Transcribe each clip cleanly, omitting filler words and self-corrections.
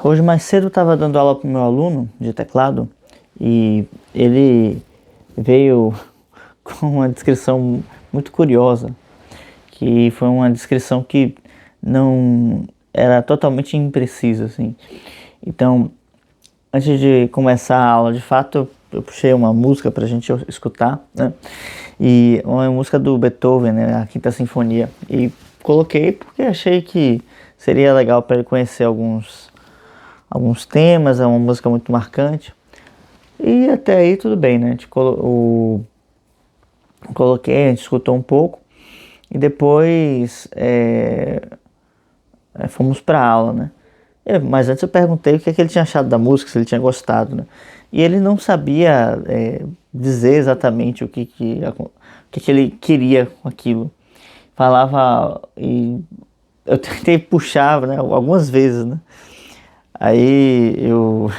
Hoje mais cedo eu estava dando aula para o meu aluno de teclado e ele veio com uma descrição muito curiosa, que foi uma descrição que não era totalmente imprecisa, assim. Então, antes de começar a aula, de fato, eu puxei uma música para a gente escutar, né? E uma música do Beethoven, né? A Quinta Sinfonia. E coloquei porque achei que seria legal para ele conhecer alguns temas, é uma música muito marcante. E até aí tudo bem, né? Coloquei, a gente escutou um pouco e depois fomos para a aula, né? Mas antes eu perguntei o que ele tinha achado da música, se ele tinha gostado, né? E ele não sabia dizer exatamente o que ele queria com aquilo. Falava e eu tentei puxar, né, algumas vezes, né? Aí eu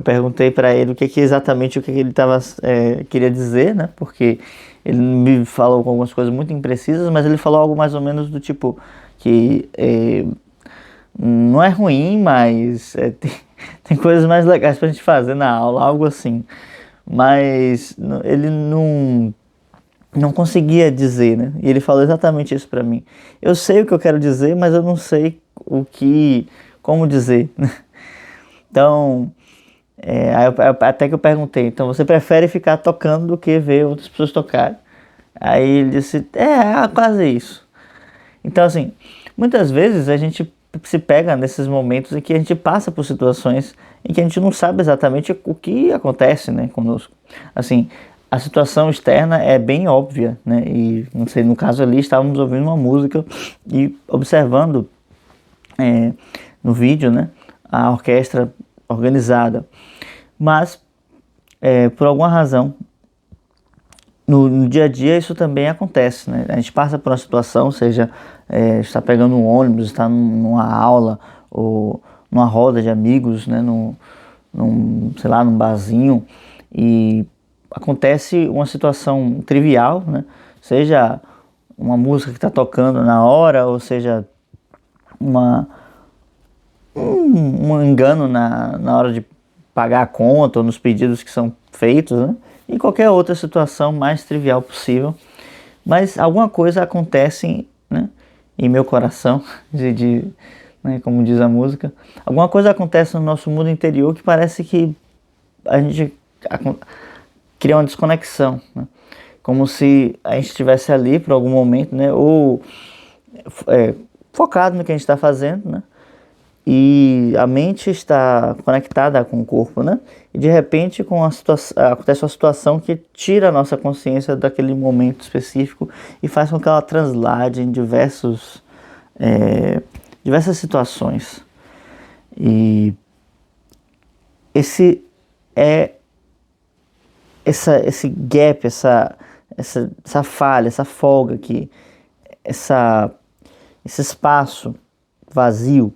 perguntei para ele exatamente o que ele queria dizer, né? Porque ele me falou com algumas coisas muito imprecisas, mas ele falou algo mais ou menos do tipo que não é ruim, mas tem coisas mais legais pra gente fazer na aula, algo assim. Mas ele não conseguia dizer, né? E ele falou exatamente isso pra mim. Eu sei o que eu quero dizer, mas eu não sei como dizer. Então, até que eu perguntei, então você prefere ficar tocando do que ver outras pessoas tocarem? Aí ele disse, quase isso. Então, assim, muitas vezes a gente se pega nesses momentos em que a gente passa por situações em que a gente não sabe exatamente o que acontece, né, conosco. Assim, a situação externa é bem óbvia, né, e não sei, no caso ali estávamos ouvindo uma música e observando no vídeo, né, a orquestra organizada, mas por alguma razão no dia a dia isso também acontece, né? A gente passa por uma situação, seja está pegando um ônibus, está numa aula ou numa roda de amigos, né? Sei lá, num barzinho, e acontece uma situação trivial, né? Seja uma música que está tocando na hora, ou seja um engano na hora de pagar a conta ou nos pedidos que são feitos, né? Em qualquer outra situação mais trivial possível, mas alguma coisa acontece, né, em meu coração, né, como diz a música, alguma coisa acontece no nosso mundo interior que parece que a gente cria uma desconexão, né? Como se a gente estivesse ali por algum momento, né, ou focado no que a gente está fazendo, né? E a mente está conectada com o corpo, né? E de repente acontece uma situação que tira a nossa consciência daquele momento específico e faz com que ela translade em diversas situações. E esse gap, essa falha, essa folga aqui, esse espaço vazio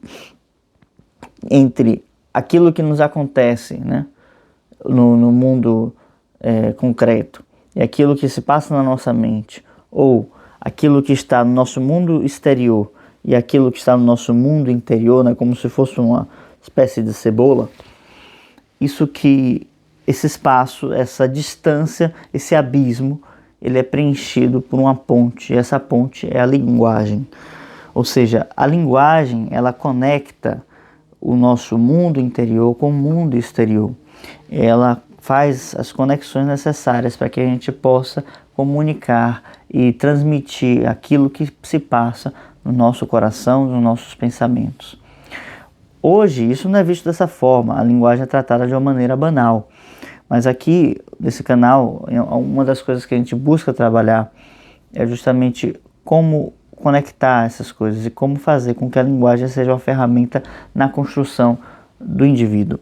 entre aquilo que nos acontece, né, no mundo concreto e aquilo que se passa na nossa mente, ou aquilo que está no nosso mundo exterior e aquilo que está no nosso mundo interior, né, como se fosse uma espécie de cebola, esse espaço, essa distância, esse abismo, ele é preenchido por uma ponte, e essa ponte é a linguagem. Ou seja, a linguagem, ela conecta o nosso mundo interior com o mundo exterior. Ela faz as conexões necessárias para que a gente possa comunicar e transmitir aquilo que se passa no nosso coração, nos nossos pensamentos. Hoje, isso não é visto dessa forma, a linguagem é tratada de uma maneira banal. Mas aqui, nesse canal, uma das coisas que a gente busca trabalhar é justamente como conectar essas coisas e como fazer com que a linguagem seja uma ferramenta na construção do indivíduo,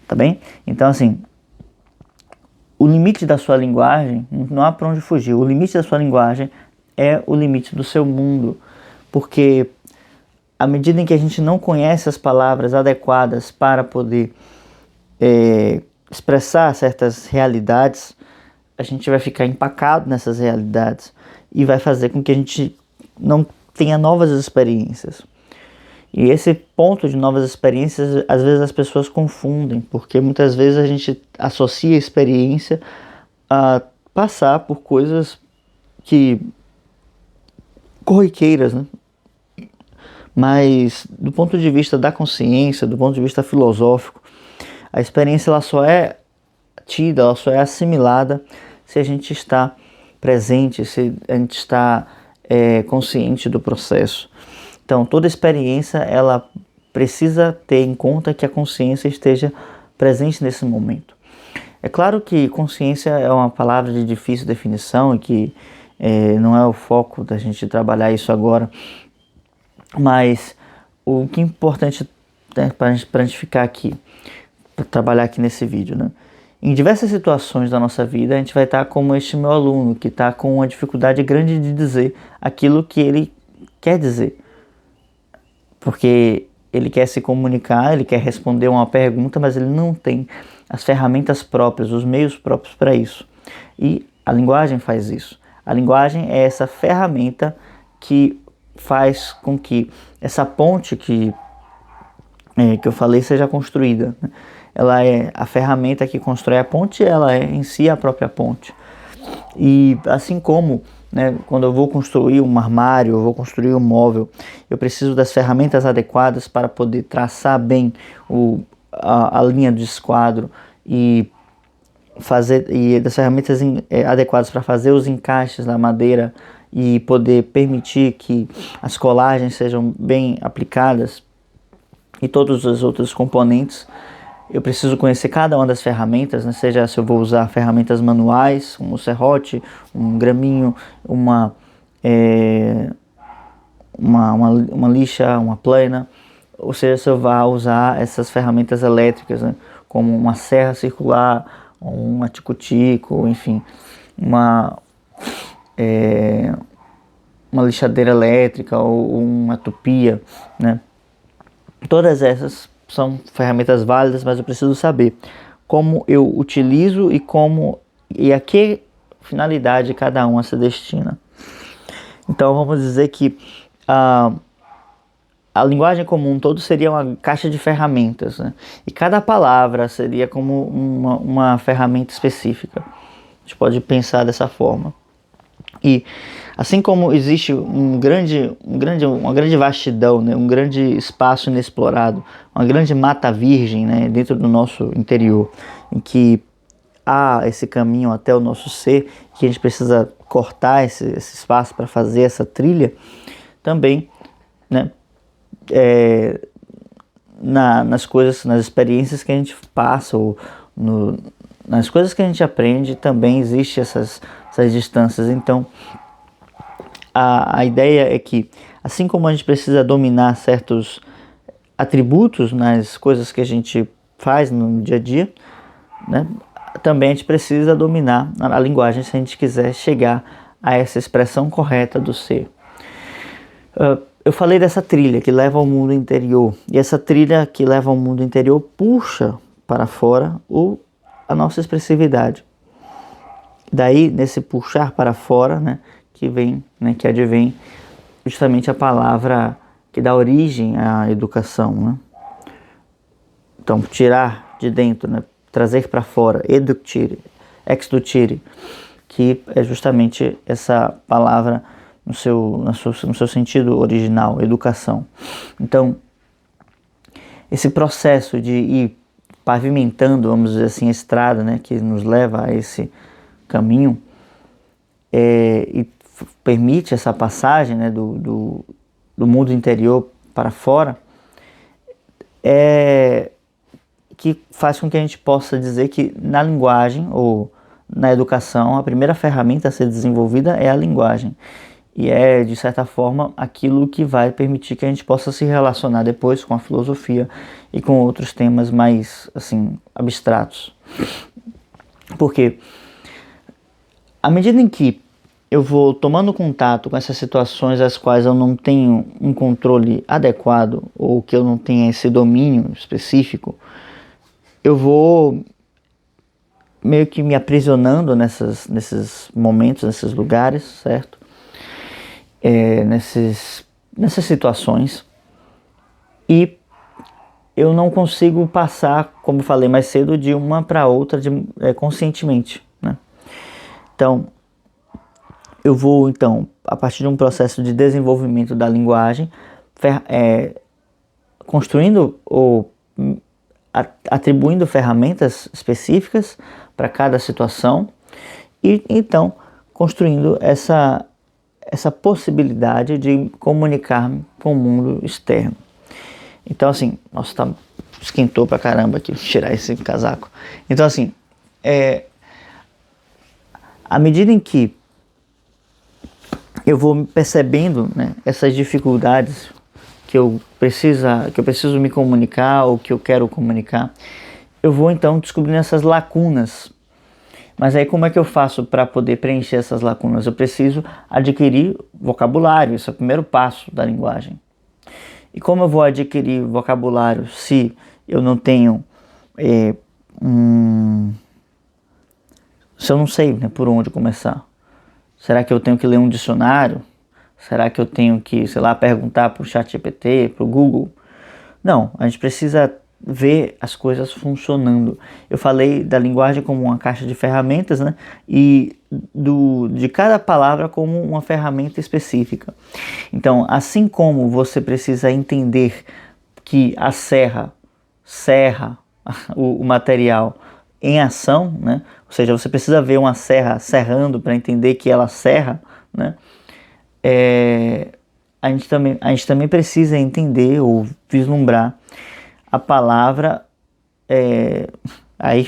tá bem? Então, assim, o limite da sua linguagem, não há para onde fugir, o limite da sua linguagem é o limite do seu mundo, porque à medida em que a gente não conhece as palavras adequadas para poder expressar certas realidades, a gente vai ficar empacado nessas realidades e vai fazer com que a gente não tenha novas experiências. E esse ponto de novas experiências, às vezes as pessoas confundem, porque muitas vezes a gente associa a experiência a passar por coisas que corriqueiras, né? Mas do ponto de vista da consciência, do ponto de vista filosófico, a experiência ela só é tida, ela só é assimilada se a gente está presente, se a gente está consciente do processo. Então, toda experiência ela precisa ter em conta que a consciência esteja presente nesse momento. É claro que consciência é uma palavra de difícil definição e que não é o foco da gente trabalhar isso agora, mas o que é importante, né, para a gente ficar aqui, para trabalhar aqui nesse vídeo, né? Em diversas situações da nossa vida, a gente vai estar como este meu aluno, que está com uma dificuldade grande de dizer aquilo que ele quer dizer. Porque ele quer se comunicar, ele quer responder uma pergunta, mas ele não tem as ferramentas próprias, os meios próprios para isso. E a linguagem faz isso. A linguagem é essa ferramenta que faz com que essa ponte que eu falei seja construída. Ela é a ferramenta que constrói a ponte, ela é em si a própria ponte. E assim como, né, quando eu vou construir um armário, eu vou construir um móvel, eu preciso das ferramentas adequadas para poder traçar bem a linha do esquadro e das ferramentas adequadas para fazer os encaixes na madeira e poder permitir que as colagens sejam bem aplicadas e todos os outros componentes. Eu preciso conhecer cada uma das ferramentas, né? Seja se eu vou usar ferramentas manuais, um serrote, um graminho, uma lixa, uma plana, ou seja, se eu vou usar essas ferramentas elétricas, né? Como uma serra circular, uma tico-tico, enfim, uma lixadeira elétrica ou uma tupia, né? Todas essas são ferramentas válidas, mas eu preciso saber como eu utilizo e a que finalidade cada uma se destina. Então vamos dizer que a linguagem como um todo seria uma caixa de ferramentas, né? E cada palavra seria como uma ferramenta específica. A gente pode pensar dessa forma. E assim como existe uma grande vastidão, né, um grande espaço inexplorado, uma grande mata virgem, né, dentro do nosso interior, em que há esse caminho até o nosso ser, que a gente precisa cortar esse espaço para fazer essa trilha, também, né, nas coisas, nas experiências que a gente passa, ou nas coisas que a gente aprende, também existem essas distâncias. Então, a ideia é que, assim como a gente precisa dominar certos atributos nas coisas que a gente faz no dia a dia, né, também a gente precisa dominar a linguagem se a gente quiser chegar a essa expressão correta do ser. Eu falei dessa trilha que leva ao mundo interior, e essa trilha que leva ao mundo interior puxa para fora a nossa expressividade. Daí, nesse puxar para fora, né, que advém justamente a palavra que dá origem à educação, né? Então, tirar de dentro, né, trazer para fora, eductire, exducere, que é justamente essa palavra no seu sentido original, educação. Então, esse processo de ir pavimentando, vamos dizer assim, a estrada, né, que nos leva a esse caminho, e permite essa passagem, né, do mundo interior para fora, que faz com que a gente possa dizer que na linguagem ou na educação a primeira ferramenta a ser desenvolvida é a linguagem. E é, de certa forma, aquilo que vai permitir que a gente possa se relacionar depois com a filosofia e com outros temas mais, assim, abstratos. Porque à medida em que eu vou tomando contato com essas situações às quais eu não tenho um controle adequado ou que eu não tenho esse domínio específico, eu vou meio que me aprisionando nesses momentos, nesses lugares, certo? Nessas situações. e eu não consigo passar, como eu falei mais cedo, de uma para outra conscientemente, né? Então, eu vou, então, a partir de um processo de desenvolvimento da linguagem, construindo ou atribuindo ferramentas específicas para cada situação e, então, construindo essa possibilidade de comunicar-me com o mundo externo. Então, assim, nossa, esquentou pra caramba aqui, vou tirar esse casaco. Então, assim, à medida em que eu vou percebendo, né, essas dificuldades que eu preciso me comunicar ou que eu quero comunicar, eu vou então descobrindo essas lacunas. Mas aí como é que eu faço para poder preencher essas lacunas? Eu preciso adquirir vocabulário, esse é o primeiro passo da linguagem. E como eu vou adquirir vocabulário se eu não tenho, se eu não sei, né, por onde começar? Será que eu tenho que ler um dicionário? Será que eu tenho que, sei lá, perguntar para o ChatGPT, para o Google? Não, a gente precisa ver as coisas funcionando. Eu falei da linguagem como uma caixa de ferramentas, né? E de cada palavra como uma ferramenta específica. Então, assim como você precisa entender que a serra o material em ação, né? Ou seja, você precisa ver uma serra serrando para entender que ela serra, né? A gente também precisa entender ou vislumbrar a palavra, aí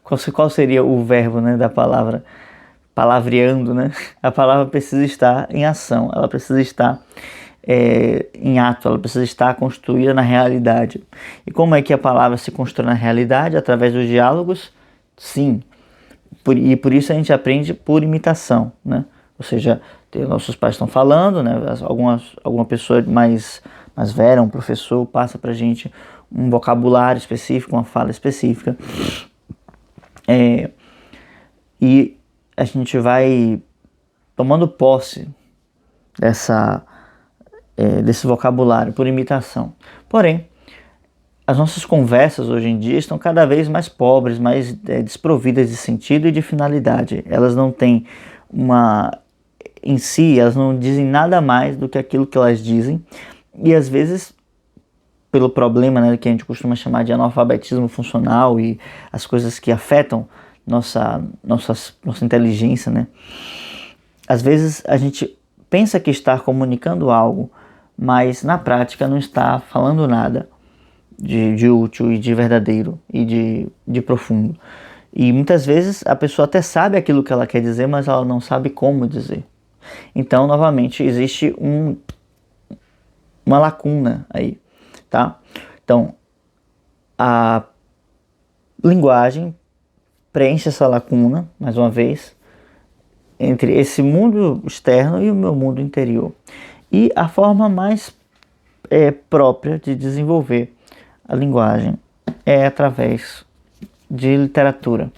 qual seria o verbo, né, da palavra? Palavreando, né? A palavra precisa estar em ação, ela precisa estar em ato, ela precisa estar construída na realidade. E como é que a palavra se constrói na realidade? Através dos diálogos? Sim. E por isso a gente aprende por imitação, né? Ou seja, nossos pais estão falando, né? Alguma pessoa mais velha, um professor, passa pra gente um vocabulário específico, uma fala específica. E a gente vai tomando posse desse vocabulário por imitação. Porém, as nossas conversas hoje em dia estão cada vez mais pobres, mais desprovidas de sentido e de finalidade. Elas não têm em si, elas não dizem nada mais do que aquilo que elas dizem. E às vezes, pelo problema, né, que a gente costuma chamar de analfabetismo funcional e as coisas que afetam nossa inteligência, né? Às vezes a gente pensa que está comunicando algo, mas na prática não está falando nada de útil e de verdadeiro e de profundo. E muitas vezes a pessoa até sabe aquilo que ela quer dizer, mas ela não sabe como dizer. Então, novamente, existe uma lacuna aí, tá? Então, a linguagem preenche essa lacuna, mais uma vez, entre esse mundo externo e o meu mundo interior. E a forma mais própria de desenvolver a linguagem é através de literatura,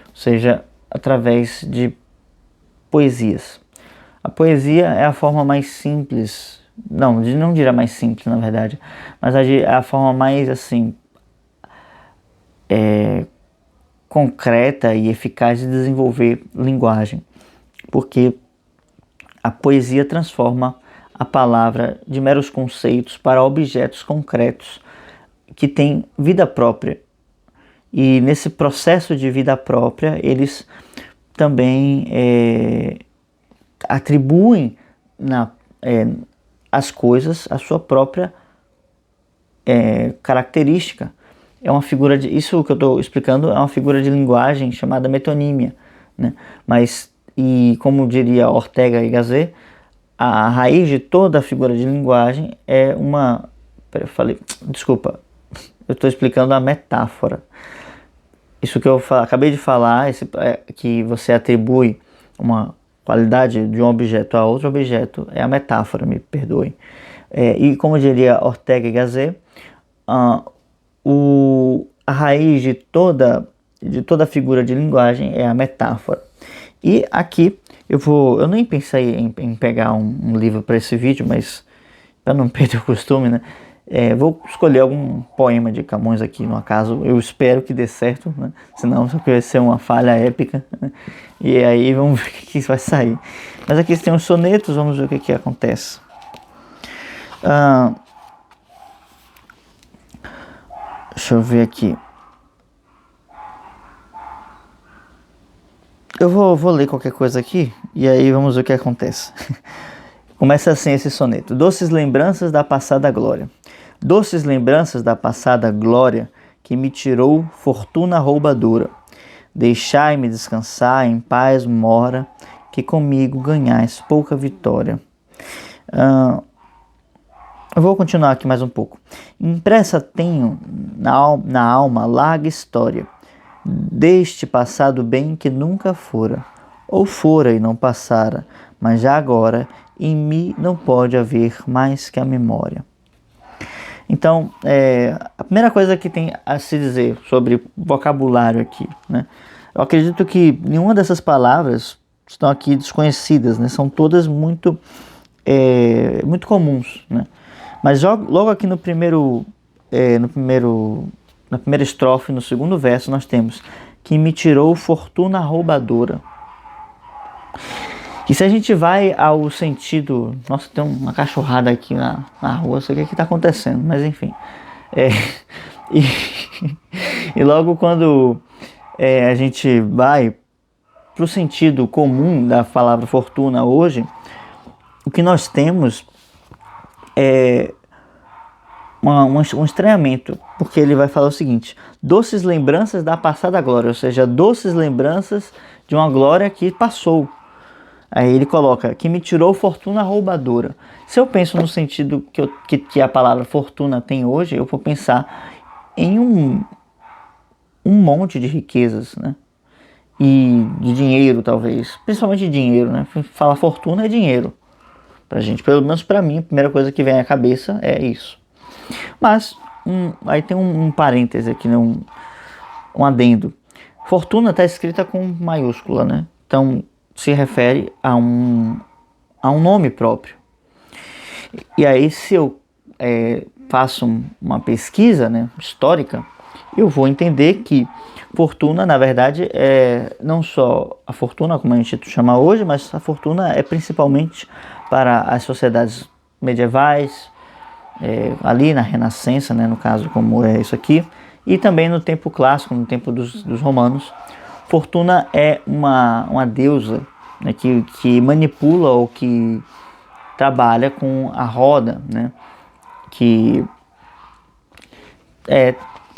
ou seja, através de poesias. A poesia é a forma mais simples, não diria mais simples na verdade, mas é a forma mais assim concreta e eficaz de desenvolver linguagem, porque a poesia transforma a palavra de meros conceitos para objetos concretos que têm vida própria. E nesse processo de vida própria, eles também atribuem às coisas a sua própria característica. Isso que eu estou explicando é uma figura de linguagem chamada metonímia, né? E como diria Ortega y Gasset, a raiz de toda a figura de linguagem é uma... Desculpa, eu estou explicando a metáfora. Isso que eu acabei de falar, que você atribui uma qualidade de um objeto a outro objeto, é a metáfora, me perdoe. E como diria Ortega y Gasset, a raiz de toda figura de linguagem é a metáfora. E aqui eu nem pensei em pegar um livro para esse vídeo, mas para não perder o costume, né? Vou escolher algum poema de Camões aqui, no acaso, eu espero que dê certo, né? Senão isso aqui vai ser uma falha épica, né? E aí vamos ver o que vai sair. Mas aqui tem os sonetos, vamos ver o que acontece. Deixa eu ver aqui. Eu vou ler qualquer coisa aqui e aí vamos ver o que acontece. Começa assim esse soneto. Doces lembranças da passada glória. Doces lembranças da passada glória que me tirou fortuna roubadora. Deixai-me descansar em paz mora, que comigo ganhais pouca vitória. Eu vou continuar aqui mais um pouco. Impressa tenho na alma larga história deste passado bem que nunca fora, ou fora e não passara, mas já agora em mim não pode haver mais que a memória. Então, a primeira coisa que tem a se dizer sobre vocabulário aqui, né? Eu acredito que nenhuma dessas palavras estão aqui desconhecidas, né? São todas muito comuns, né? Mas logo aqui na primeira estrofe, no segundo verso, nós temos que me tirou fortuna roubadora. E se a gente vai ao sentido... Nossa, tem uma cachorrada aqui na rua, não sei o que está acontecendo, mas enfim. E logo quando a gente vai para o sentido comum da palavra fortuna hoje, o que nós temos é um estranhamento, porque ele vai falar o seguinte: doces lembranças da passada glória, ou seja, doces lembranças de uma glória que passou. Aí ele coloca, que me tirou fortuna roubadora. Se eu penso no sentido que a palavra fortuna tem hoje, eu vou pensar em um monte de riquezas, né? E de dinheiro, talvez. Principalmente dinheiro, né? Falar fortuna é dinheiro pra gente. Pelo menos pra mim, a primeira coisa que vem à cabeça é isso. Mas, aí tem um parêntese aqui, né? Um adendo. Fortuna está escrita com maiúscula, né? Então, se refere a um nome próprio. E aí, se eu faço uma pesquisa, né, histórica, eu vou entender que fortuna, na verdade, é não só a fortuna, como a gente chama hoje, mas a fortuna é principalmente para as sociedades medievais, ali na Renascença, né, no caso, como é isso aqui, e também no tempo clássico, no tempo dos romanos. Fortuna é uma deusa, né, que manipula ou que trabalha com a roda, né,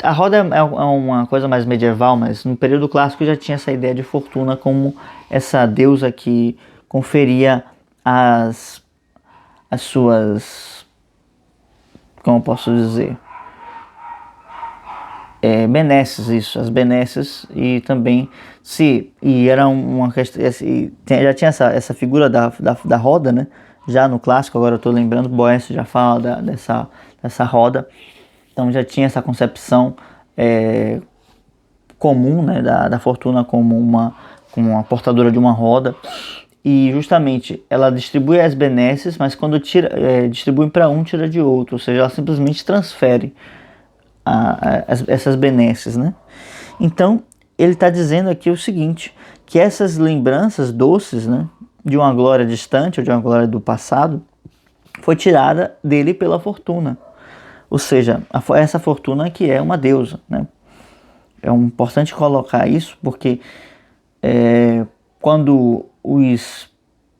a roda é uma coisa mais medieval, mas no período clássico já tinha essa ideia de fortuna como essa deusa que conferia as suas, como eu posso dizer, benesses, isso, as benesses, e também era uma questão, já tinha essa figura da roda, né? Já no clássico, agora eu estou lembrando, Boécio já fala dessa roda, então já tinha essa concepção comum, né, da fortuna como uma portadora de uma roda, e justamente ela distribui as benesses, mas quando distribui para um, tira de outro, ou seja, ela simplesmente transfere essas benesses, né? Então, ele está dizendo aqui o seguinte, que essas lembranças doces, né, de uma glória distante ou de uma glória do passado, foi tirada dele pela fortuna. Ou seja, essa fortuna que é uma deusa, né? É importante colocar isso porque quando os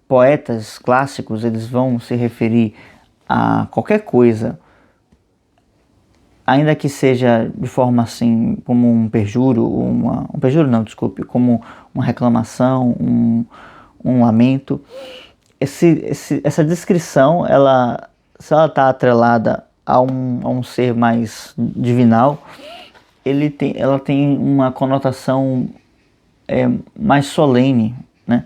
poetas clássicos eles vão se referir a qualquer coisa, ainda que seja de forma assim, como um perjúrio, como uma reclamação, um lamento, essa descrição, se ela está atrelada a um ser mais divinal, ela tem uma conotação mais solene, né?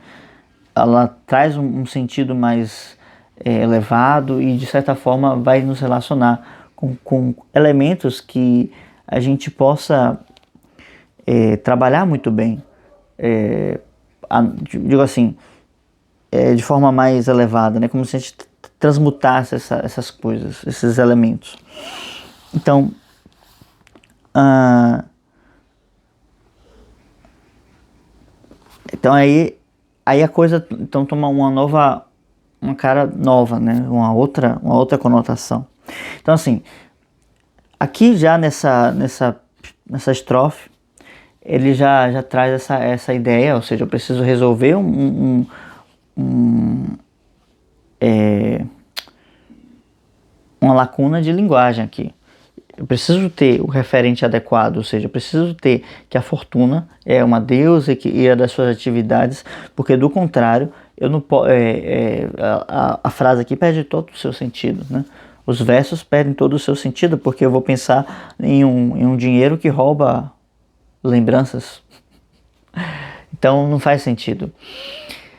Ela traz um sentido mais elevado e de certa forma vai nos relacionar com elementos que a gente possa trabalhar muito bem, digo assim, de forma mais elevada, né? Como se a gente transmutasse essas coisas, esses elementos. Então, aí a coisa então toma uma cara nova, né? Uma outra conotação. Então, assim, aqui já nessa estrofe, ele já traz essa ideia, ou seja, eu preciso resolver uma lacuna de linguagem aqui. Eu preciso ter o referente adequado, ou seja, eu preciso ter que a fortuna é uma deusa e é das suas atividades, porque do contrário, eu não a frase aqui perde todo o seu sentido, né? Os versos perdem todo o seu sentido, porque eu vou pensar em um dinheiro que rouba lembranças. Então não faz sentido.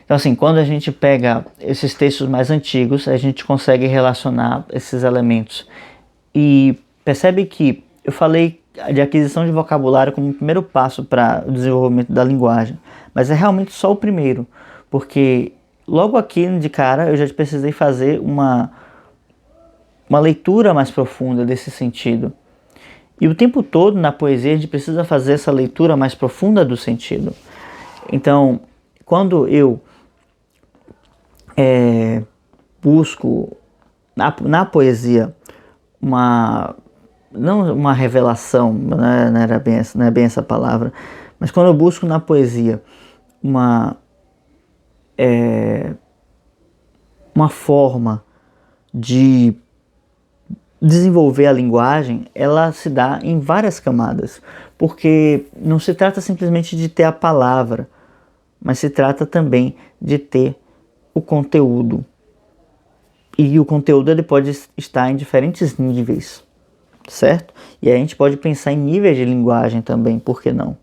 Então, assim, quando a gente pega esses textos mais antigos, a gente consegue relacionar esses elementos. E percebe que eu falei de aquisição de vocabulário como o primeiro passo para o desenvolvimento da linguagem, mas é realmente só o primeiro, porque logo aqui de cara eu já precisei fazer uma leitura mais profunda desse sentido. E o tempo todo na poesia a gente precisa fazer essa leitura mais profunda do sentido. Então, quando eu busco na poesia não uma revelação, não é bem essa palavra, mas quando eu busco na poesia uma forma de desenvolver a linguagem, ela se dá em várias camadas, porque não se trata simplesmente de ter a palavra, mas se trata também de ter o conteúdo. E o conteúdo ele pode estar em diferentes níveis, certo? E aí a gente pode pensar em níveis de linguagem também, por que não?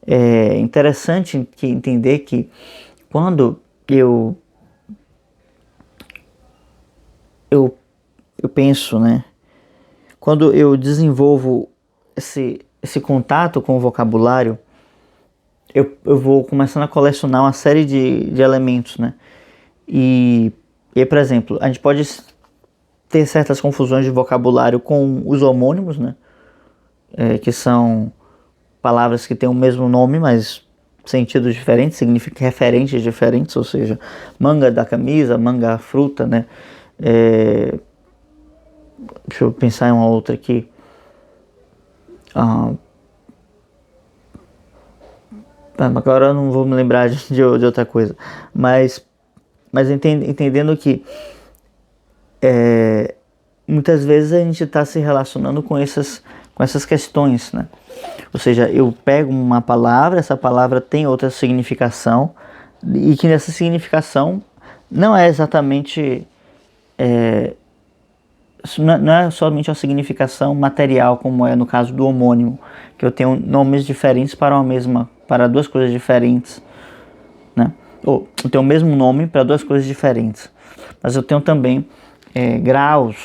É interessante entender que quando eu penso, né? Quando eu desenvolvo esse contato com o vocabulário, eu vou começando a colecionar uma série de elementos, né? E aí, por exemplo, a gente pode ter certas confusões de vocabulário com os homônimos, né? Que são palavras que têm o mesmo nome, mas sentidos diferentes, significam referentes diferentes, ou seja, manga da camisa, manga fruta, né? Deixa eu pensar em uma outra aqui. Agora eu não vou me lembrar de outra coisa. Mas entendendo que muitas vezes a gente está se relacionando com essas questões, né? Ou seja, eu pego uma palavra, essa palavra tem outra significação, e que nessa significação não é exatamente... não é somente uma significação material, como é no caso do homônimo, que eu tenho nomes diferentes para duas coisas diferentes, né? Ou eu tenho o mesmo nome para duas coisas diferentes, mas eu tenho também graus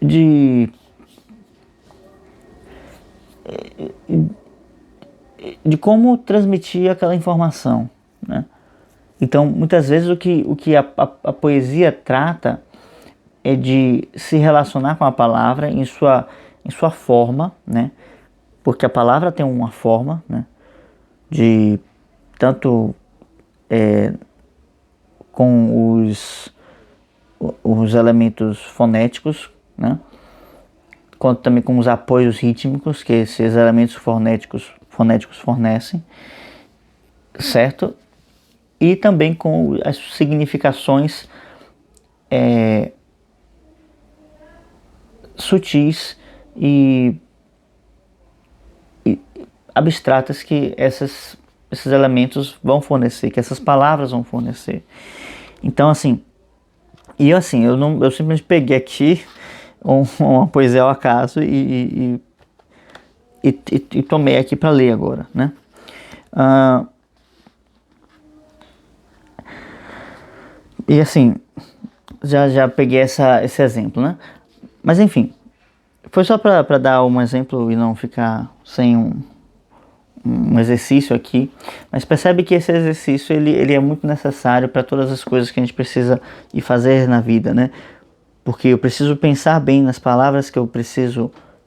de como transmitir aquela informação, né? Então, muitas vezes o que a poesia trata é de se relacionar com a palavra em sua forma, né? Porque a palavra tem uma forma, né? De tanto com os elementos fonéticos, né? Quanto também com os apoios rítmicos que esses elementos fonéticos fornecem, certo? E também com as significações sutis e abstratas que esses elementos vão fornecer, que essas palavras vão fornecer. Então, assim, eu simplesmente peguei aqui uma poesia ao acaso e tomei aqui para ler agora, né? E assim, já peguei esse exemplo, né? Mas enfim, foi só para dar um exemplo e não ficar sem um exercício aqui, mas percebe que esse exercício ele é muito necessário para todas as coisas que a gente precisa ir fazer na vida, né? Porque eu preciso pensar bem nas palavras que eu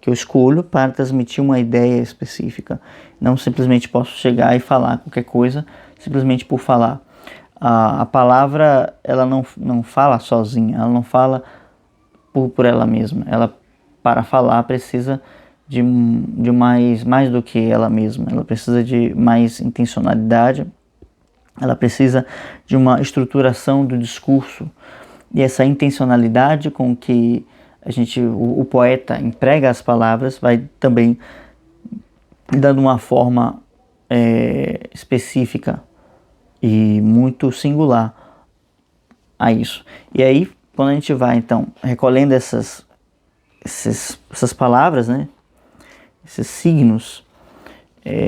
escolho para transmitir uma ideia específica. Não simplesmente posso chegar e falar qualquer coisa, simplesmente por falar. A palavra, ela não fala sozinha, ela não fala por ela mesma. Ela, para falar, precisa de mais do que ela mesma. Ela precisa de mais intencionalidade, ela precisa de uma estruturação do discurso. E essa intencionalidade com que o poeta emprega as palavras vai também dando uma forma específica e muito singular a isso. E aí, quando a gente vai então recolhendo essas palavras, né, esses signos,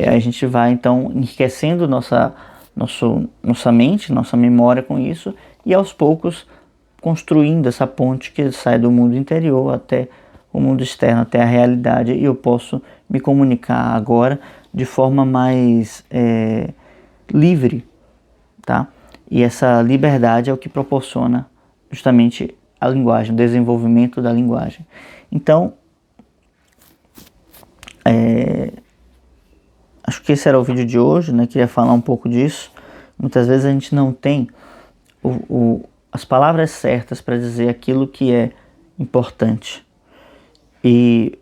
a gente vai então enriquecendo nossa mente, nossa memória com isso, e aos poucos construindo essa ponte que sai do mundo interior até o mundo externo, até a realidade, e eu posso me comunicar agora de forma mais livre, tá? E essa liberdade é o que proporciona justamente a linguagem, o desenvolvimento da linguagem. Então, acho que esse era o vídeo de hoje, né? Queria falar um pouco disso. Muitas vezes a gente não tem as palavras certas para dizer aquilo que é importante. E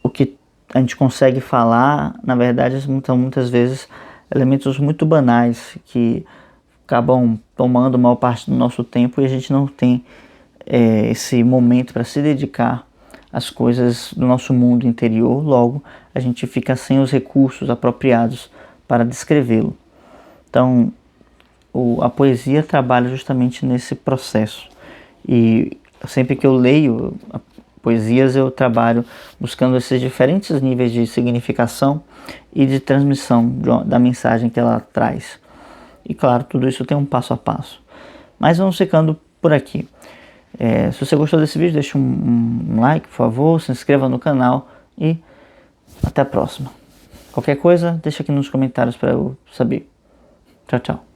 o que a gente consegue falar, na verdade, são muitas vezes elementos muito banais que acabam tomando maior parte do nosso tempo e a gente não tem esse momento para se dedicar às coisas do nosso mundo interior. Logo, a gente fica sem os recursos apropriados para descrevê-lo. Então, a poesia trabalha justamente nesse processo. E sempre que eu leio poesias, eu trabalho buscando esses diferentes níveis de significação e de transmissão da mensagem que ela traz. E claro, tudo isso tem um passo a passo. Mas vamos ficando por aqui. Se você gostou desse vídeo, deixa um like, por favor, se inscreva no canal e até a próxima. Qualquer coisa, deixa aqui nos comentários para eu saber. Tchau, tchau.